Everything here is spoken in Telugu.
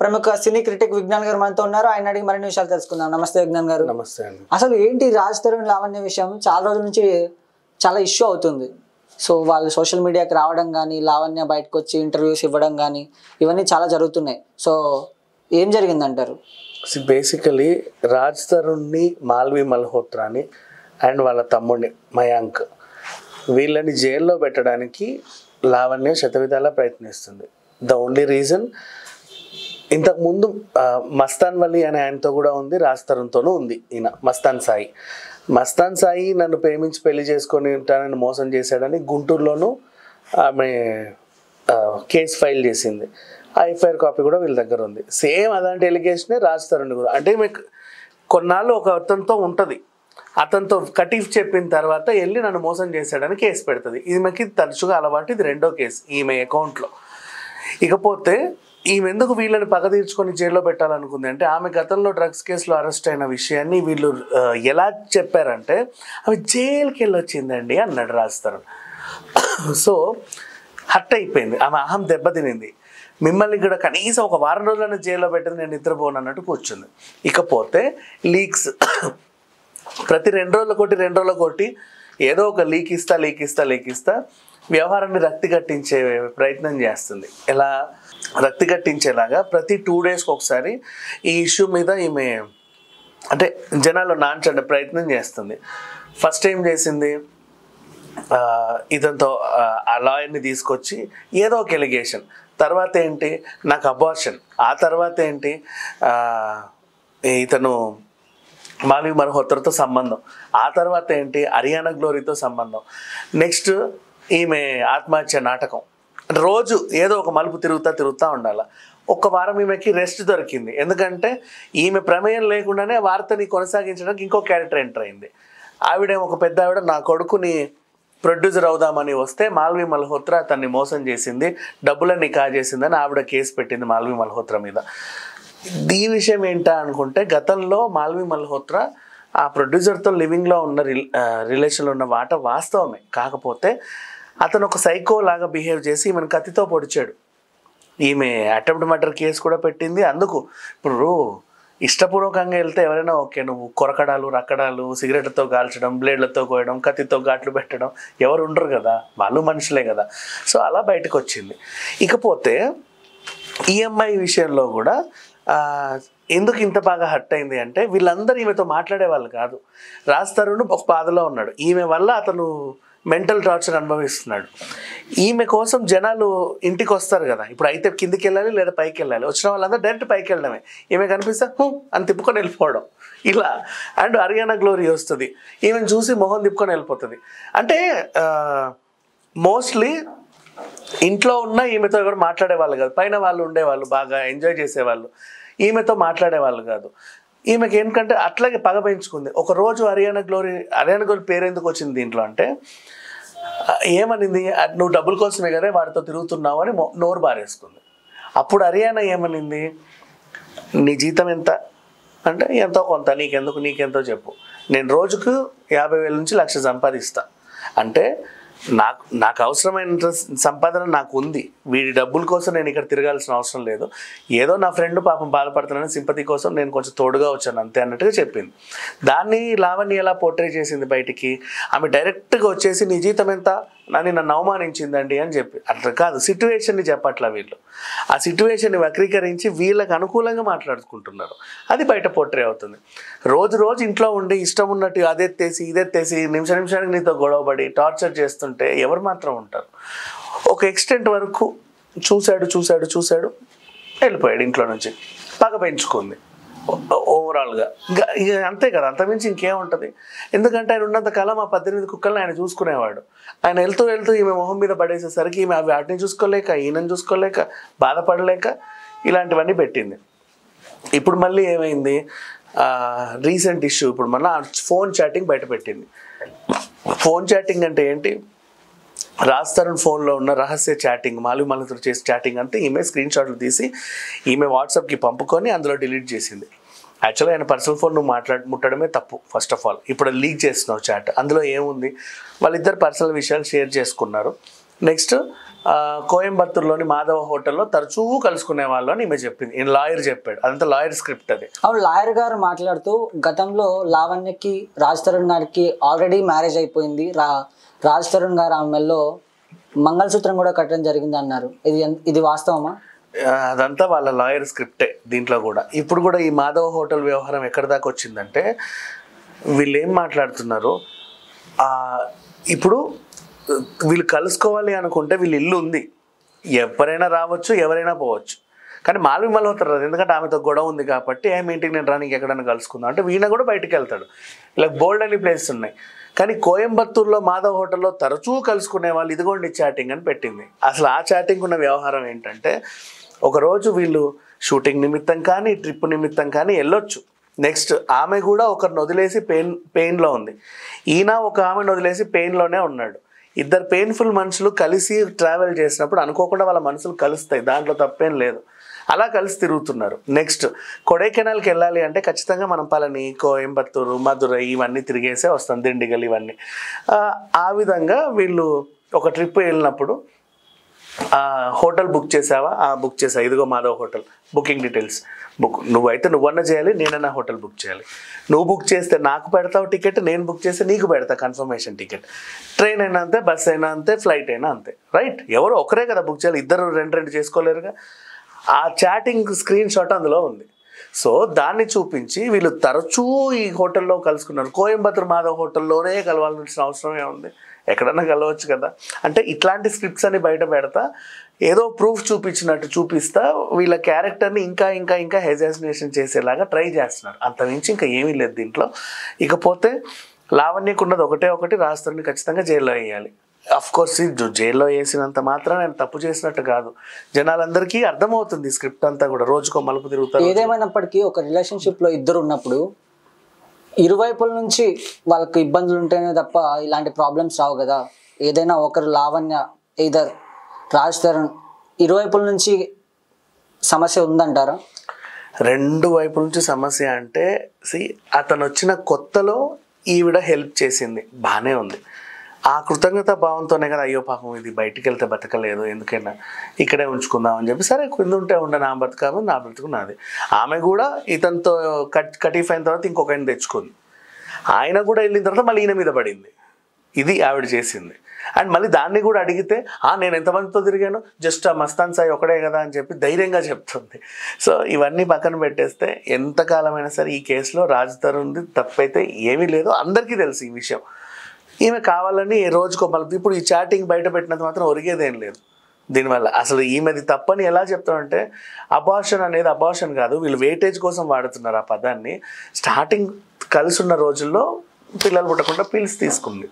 ప్రముఖ సినీ క్రిటిక్ విజ్ఞాన్ గారు మనతో ఉన్నారు. ఆయన అడిగి మరిన్ని విషయాలు తెలుసుకుందాం. నమస్తే విజ్ఞాన్ గారు. నమస్తే అండి. అసలు ఏంటి రాజ్ తరుణ్ లావణ్య విషయం చాలా రోజుల నుంచి చాలా ఇష్యూ అవుతుంది. సో వాళ్ళు సోషల్ మీడియాకి రావడం కానీ, లావణ్య బయటకు వచ్చి ఇంటర్వ్యూస్ ఇవ్వడం కానీ ఇవన్నీ చాలా జరుగుతున్నాయి. సో ఏం జరిగిందంటారు? బేసికలీ రాజ్ తరుణ్ని, మాల్వి మల్హోత్రాని అండ్ వాళ్ళ తమ్ముడిని మయాంక్ వీళ్ళని జైల్లో పెట్టడానికి లావణ్య శతవిధాలా ప్రయత్నిస్తుంది. ద ఓన్లీ రీజన్, ఇంతకుముందు మస్తాన్ వలి అనే ఆయనతో కూడా ఉంది, రాజ్ తరుణ్తోనూ ఉంది. ఈయన మస్తాన్ సాయి నన్ను ప్రేమించి పెళ్లి చేసుకొని ఉంటానని మోసం చేశాడని గుంటూరులోనూ ఆమె కేసు ఫైల్ చేసింది. ఆ ఎఫ్ఐఆర్ కాపీ కూడా వీళ్ళ దగ్గర ఉంది. సేమ్ అలాంటి ఎలిగేషనే రాజ్ తరుణ్ కూడా. అంటే మీకు కొన్నాళ్ళు ఒక అతనితో ఉంటుంది, అతనితో కటీఫ్ చెప్పిన తర్వాత వెళ్ళి నన్ను మోసం చేశాడని కేసు పెడుతుంది. ఈమెకి తరచుగా అలవాటు, ఇది రెండో కేసు ఈమె అకౌంట్లో. ఇకపోతే ఈమె ఎందుకు వీళ్ళని పగ తీర్చుకొని జైల్లో పెట్టాలనుకుంది అంటే, ఆమె గతంలో డ్రగ్స్ కేసులో అరెస్ట్ అయిన విషయాన్ని వీళ్ళు ఎలా చెప్పారంటే, ఆమె జైలుకి వెళ్ళొచ్చిందండి అన్నాడు రాజ్ తరుణ్. సో హర్ట్ అయిపోయింది, ఆమె అహం దెబ్బతినింది. మిమ్మల్ని కూడా కనీసం ఒక వారం రోజులైనా జైల్లో పెట్టింది, నేను నిద్రపోను అన్నట్టు కూర్చుంది. ఇకపోతే లీక్స్ ప్రతి 2 రోజులకోటి ఏదో ఒక లీక్ ఇస్తా వ్యవహారాన్ని రక్తి కట్టించే ప్రయత్నం చేస్తుంది. ఎలా రక్తి కట్టించేలాగా ప్రతి 2 డేస్కి ఒకసారి ఈ ఇష్యూ మీద ఈమె అంటే జనాల్లో నాంచే ప్రయత్నం చేస్తుంది. ఫస్ట్ ఏం చేసింది, ఇదంతో ఆ లాయర్ని తీసుకొచ్చి ఏదో ఒక ఎలిగేషన్, తర్వాత ఏంటి నాకు అబార్షన్, ఆ తర్వాత ఏంటి ఇతను మాల్వి మల్హోత్రాతో సంబంధం, ఆ తర్వాత ఏంటి హరియానా గ్లోరీతో సంబంధం, నెక్స్ట్ ఈమె ఆత్మహత్య నాటకం. రోజు ఏదో ఒక మలుపు తిరుగుతూ ఉండాలి. ఒక్క వారం ఈమెకి రెస్ట్ దొరికింది, ఎందుకంటే ఈమె ప్రమేయం లేకుండానే వార్తని కొనసాగించడానికి ఇంకో క్యారెక్టర్ ఎంటర్ అయింది. ఆవిడేమో ఒక పెద్ద ఆవిడ నా కొడుకుని ప్రొడ్యూసర్ అవుదామని వస్తే మాల్వి మల్హోత్రా అతన్ని మోసం చేసింది, డబ్బులన్నీ కాజేసిందని ఆవిడ కేసు పెట్టింది మాల్వి మల్హోత్రా మీద. ఈ విషయం ఏంటా అనుకుంటే, గతంలో మాల్వి మల్హోత్రా ఆ ప్రొడ్యూసర్తో లివింగ్లో ఉన్న రిలేషన్లో ఉన్న మాట వాస్తవమే. కాకపోతే అతను ఒక సైకో లాగా బిహేవ్ చేసి ఈమెను కత్తితో పొడిచాడు. ఈమె అటెంప్ట్ మర్డర్ కేసు కూడా పెట్టింది. అందుకు ఇప్పుడు ఇష్టపూర్వకంగా వెళ్తే ఎవరైనా ఓకే, నువ్వు కొరకడాలు, రక్కడాలు, సిగరెట్లతో కాల్చడం, బ్లేడ్లతో కోయడం, కత్తితో ఘాట్లు పెట్టడం ఎవరు ఉండరు కదా, వాళ్ళు మనుషులే కదా. సో అలా బయటకు వచ్చింది. ఇకపోతే ఈఎంఐ విషయంలో కూడా ఎందుకు ఇంత బాగా హర్ట్ అయింది అంటే, వీళ్ళందరూ ఈమెతో మాట్లాడే వాళ్ళు కాదు. రాజ్ తరుణ్ ఒక బాధలో ఉన్నాడు, ఈమె వల్ల అతను మెంటల్ టార్చర్ అనుభవిస్తున్నాడు. ఈమె కోసం జనాలు ఇంటికి వస్తారు కదా, ఇప్పుడు అయితే కిందికి వెళ్ళాలి లేదా పైకి వెళ్ళాలి, వచ్చిన వాళ్ళందరూ డైరెక్ట్ పైకి వెళ్ళడమే. ఈమె కనిపిస్తే అని తిప్పుకొని వెళ్ళిపోవడం ఇలా. అండ్ హరియానా గ్లోరీ వస్తుంది, ఈమెను చూసి మొహం తిప్పుకొని వెళ్ళిపోతుంది. అంటే మోస్ట్లీ ఇంట్లో ఉన్న ఈమెతో ఎవరు మాట్లాడేవాళ్ళు కాదు, పైన వాళ్ళు ఉండేవాళ్ళు, బాగా ఎంజాయ్ చేసేవాళ్ళు, ఈమెతో మాట్లాడేవాళ్ళు కాదు. ఈమెకి ఏంటంటే అట్లాగే పగ పెంచుకుంది. ఒకరోజు హరియానా గ్లోరీ పేరు ఎందుకు వచ్చింది దీంట్లో అంటే, ఏమనింది, నువ్వు డబ్బుల కోసమే కదా వాడితో తిరుగుతున్నావు అని నోరు బారేసుకుంది. అప్పుడు హరియానా ఏమనింది, నీ జీతం ఎంత అంటే, ఎంతో కొంత, నీకెంతో చెప్పు, నేను రోజుకు 50,000 నుంచి 1,00,000 సంపాదిస్తా అంటే నాకు అవసరమైన సంపాదన నాకు ఉంది, వీడి డబ్బుల కోసం నేను ఇక్కడ తిరగాల్సిన అవసరం లేదు, ఏదో నా ఫ్రెండ్ పాపం బాధపడుతున్నానని సింపతి కోసం నేను కొంచెం తోడుగా వచ్చాను అంతే అన్నట్టుగా చెప్పింది. దాన్ని లావణ్య ఎలా పోర్ట్రే చేసింది బయటికి, ఆమె డైరెక్ట్గా వచ్చేసి నీ జీతం ఎంత అని నన్ను అవమానించిందండి అని చెప్పి. అట్లా కాదు, సిట్యువేషన్ని చెప్పట్లా వీళ్ళు, ఆ సిట్యువేషన్ని వక్రీకరించి వీళ్ళకి అనుకూలంగా మాట్లాడుకుంటున్నారు, అది బయట పోర్ట్రే అవుతుంది. రోజు ఇంట్లో ఉండి ఇష్టం ఉన్నట్టు అదెత్తేసి ఇదెత్తేసి నిమిషానికి నీతో గొడవపడి టార్చర్ చేస్తుంటే ఎవరు మాత్రం ఉంటారు. ఒక ఎక్స్టెంట్ వరకు చూశాడు, వెళ్ళిపోయాడు ఇంట్లో నుంచి, పగ పెంచుకుంది ఓవరాల్గా. ఇక అంతే కదా, అంతమించి ఇంకేముంటుంది. ఎందుకంటే ఆయన ఉన్నంత కాలం ఆ 18 కుక్కల్ని ఆయన చూసుకునేవాడు. ఆయన వెళ్తూ ఈమె మొహం మీద పడేసేసరికి ఈమె వాటిని చూసుకోలేక, ఈయనని చూసుకోలేక, బాధపడలేక ఇలాంటివన్నీ పెట్టింది. ఇప్పుడు మళ్ళీ ఏమైంది, రీసెంట్ ఇష్యూ, ఇప్పుడు మళ్ళీ ఫోన్ చాటింగ్ బయట పెట్టింది. ఫోన్ చాటింగ్ అంటే ఏంటి, రాజ్ తరుణ్ ఫోన్లో ఉన్న రహస్య చాటింగ్, మాల్వి మల్హోత్రా చేసే చాటింగ్ అంతా ఈమె స్క్రీన్ షాట్లు తీసి ఈమె వాట్సాప్కి పంపుకొని అందులో డిలీట్ చేసింది. యాక్చువల్గా ఆయన పర్సనల్ ఫోన్ నువ్వు ముట్టడమే తప్పు ఫస్ట్ ఆఫ్ ఆల్. ఇప్పుడు లీక్ చేస్తున్నావు చాట్, అందులో ఏముంది, వాళ్ళిద్దరు పర్సనల్ విషయాలు షేర్ చేసుకున్నారు. నెక్స్ట్ కోయంబత్తూరులోని మాధవ హోటల్లో తరచూ కలుసుకునే వాళ్ళు అని ఈమె చెప్పింది. ఈయన లాయర్ చెప్పాడు, అదంతా లాయర్ స్క్రిప్ట్ అది. అవును, లాయర్ గారు మాట్లాడుతూ గతంలో లావణ్యకి రాజ్ తరుణ్ గారికి ఆల్రెడీ మ్యారేజ్ అయిపోయింది, రాజ్ తరుణ్ గారు ఆమె మెల్లో మంగళసూత్రం కూడా కట్టడం జరిగింది అన్నారు. ఇది వాస్తవమా? అదంతా వాళ్ళ లాయర్ స్క్రిప్టే దీంట్లో కూడా. ఇప్పుడు కూడా ఈ మాధవ హోటల్ వ్యవహారం ఎక్కడి దాకా వచ్చిందంటే వీళ్ళు ఏం మాట్లాడుతున్నారు, ఇప్పుడు వీళ్ళు కలుసుకోవాలి అనుకుంటే వీళ్ళు ఇల్లు ఉంది, ఎవరైనా రావచ్చు ఎవరైనా పోవచ్చు. కానీ మాల్వి మల్హోత్రా రాదు, ఎందుకంటే ఆమెతో గొడవ ఉంది కాబట్టి మీ ఇంటికి నేను రానికి ఎక్కడైనా కలుసుకుందాం అంటే వీణ కూడా బయటికి వెళ్తాడు. ఇలా బోల్డ్ అని ప్లేసెస్ ఉన్నాయి. కానీ కోయంబత్తూరులో మాధవ్ హోటల్లో తరచూ కలుసుకునే వాళ్ళు ఇదిగోండి చాటింగ్ అని పెట్టింది. అసలు ఆ చాటింగ్ ఉన్న వ్యవహారం ఏంటంటే ఒకరోజు వీళ్ళు షూటింగ్ నిమిత్తం కానీ ట్రిప్ నిమిత్తం కానీ వెళ్ళొచ్చు. నెక్స్ట్ ఆమె కూడా ఒకరిని వదిలేసి పెయిన్లో ఉంది, ఈయన ఒక ఆమెను వదిలేసి పెయిన్లోనే ఉన్నాడు. ఇద్దరు పెయిన్ఫుల్ మనుషులు కలిసి ట్రావెల్ చేసినప్పుడు అనుకోకుండా వాళ్ళ మనసులు కలుస్తాయి, దాంట్లో తప్పేం లేదు. అలా కలిసి తిరుగుతున్నారు. నెక్స్ట్ కొడైకెనాల్కి వెళ్ళాలి అంటే ఖచ్చితంగా మనం పళని, కోయంబత్తూరు, మధురై ఇవన్నీ తిరిగేసే వస్తాం, దిండిగల్ ఇవన్నీ. ఆ విధంగా వీళ్ళు ఒక ట్రిప్ వెళ్ళినప్పుడు హోటల్ బుక్ చేసావా? బుక్ చేసా, ఇదిగో Madhav hotel booking details book. నువ్వన్నా చేయాలి, నేనన్నా హోటల్ బుక్ చేయాలి. నువ్వు బుక్ చేస్తే నాకు పెడతావు టికెట్, నేను బుక్ చేస్తే నీకు పెడతా కన్ఫర్మేషన్ టికెట్. ట్రైన్ అయినా అంతే, బస్ అయినా అంతే, ఫ్లైట్ అయినా అంతే, రైట్? ఎవరు ఒకరే కదా బుక్ చేయాలి, ఇద్దరు రెండు చేసుకోలేరుగా. ఆ చాటింగ్ స్క్రీన్ షాట్ అందులో ఉంది. సో దాన్ని చూపించి వీళ్ళు తరచూ ఈ హోటల్లో కలుసుకున్నారు. కోయంబత్తూరు మాధవ్ హోటల్లోనే కలవాల్సిన అవసరమే ఉంది, ఎక్కడన్నా కలవచ్చు కదా. అంటే ఇట్లాంటి స్క్రిప్ట్స్ అని బయట పెడతా ఏదో ప్రూఫ్ చూపించినట్టు చూపిస్తా వీళ్ళ క్యారెక్టర్ని ఇంకా ఇంకా ఇంకా హెజాసినేషన్ చేసేలాగా ట్రై చేస్తున్నారు. అంతమించి ఇంకా ఏమీ లేదు దీంట్లో. ఇకపోతే లావణ్యకు ఉన్నది ఒకటి, రాజ్ తరుణ్ని ఖచ్చితంగా జైల్లో వేయాలి. అఫ్ కోర్స్ జైల్లో వేసినంత మాత్రం నేను తప్పు చేసినట్టు కాదు, జనాలందరికీ అర్థమవుతుంది స్క్రిప్ట్ అంతా కూడా, రోజుకో మలుపు తిరుగుతారు. ఏదేమైనప్పటికీ ఒక రిలేషన్షిప్లో ఇద్దరు ఉన్నప్పుడు ఇరువైపుల నుంచి వాళ్ళకి ఇబ్బందులు ఉంటేనే తప్ప ఇలాంటి ప్రాబ్లమ్స్ రావు కదా. ఏదైనా ఒకరు లావణ్య ఇద్దరు రాజ్ తరుణ్ ఇరువైపుల నుంచి సమస్య ఉందంటారా? రెండు వైపుల నుంచి సమస్య అంటే అతను వచ్చిన కొత్తలో ఈవిడ హెల్ప్ చేసింది, బాగానే ఉంది. ఆ కృతజ్ఞత భావంతోనే కదా, అయ్యో పాపం ఇది బయటికి వెళ్తే బతకలేదు, ఎందుకైనా ఇక్కడే ఉంచుకుందాం అని చెప్పి సరే కింద ఉంటే ఉండే, నా బతకాము నా బ్రతుకు నాది. ఆమె కూడా ఇతనితో కటీఫ్ అయిన తర్వాత ఇంకొక ఆయన తెచ్చుకుంది. ఆయన కూడా వెళ్ళిన తర్వాత మళ్ళీ ఈయన మీద పడింది. ఇది ఆవిడ చేసింది. అండ్ మళ్ళీ దాన్ని కూడా అడిగితే నేను ఎంతమందితో తిరిగాను, జస్ట్ ఆ మస్తాన్ సాయి ఒకడే కదా అని చెప్పి ధైర్యంగా చెప్తుంది. సో ఇవన్నీ పక్కన పెట్టేస్తే ఎంతకాలమైనా సరే ఈ కేసులో రాజ్ తరుణ్ది తప్పైతే ఏమీ లేదు, అందరికీ తెలుసు ఈ విషయం. ఈమె కావాలని రోజుకో మళ్ళీ ఇప్పుడు ఈ చాటింగ్ బయట పెట్టినంత మాత్రం ఒరిగేదేం లేదు దీనివల్ల. అసలు ఈమెది తప్పని ఎలా చెప్తామంటే అబార్షన్ అనేది అబార్షన్ కాదు, వీళ్ళు వెయిటేజ్ కోసం వాడుతున్నారు ఆ పదాన్ని. స్టార్టింగ్ కలిసి ఉన్న రోజుల్లో పిల్లలు పుట్టకుండా పిల్స్ తీసుకుంది.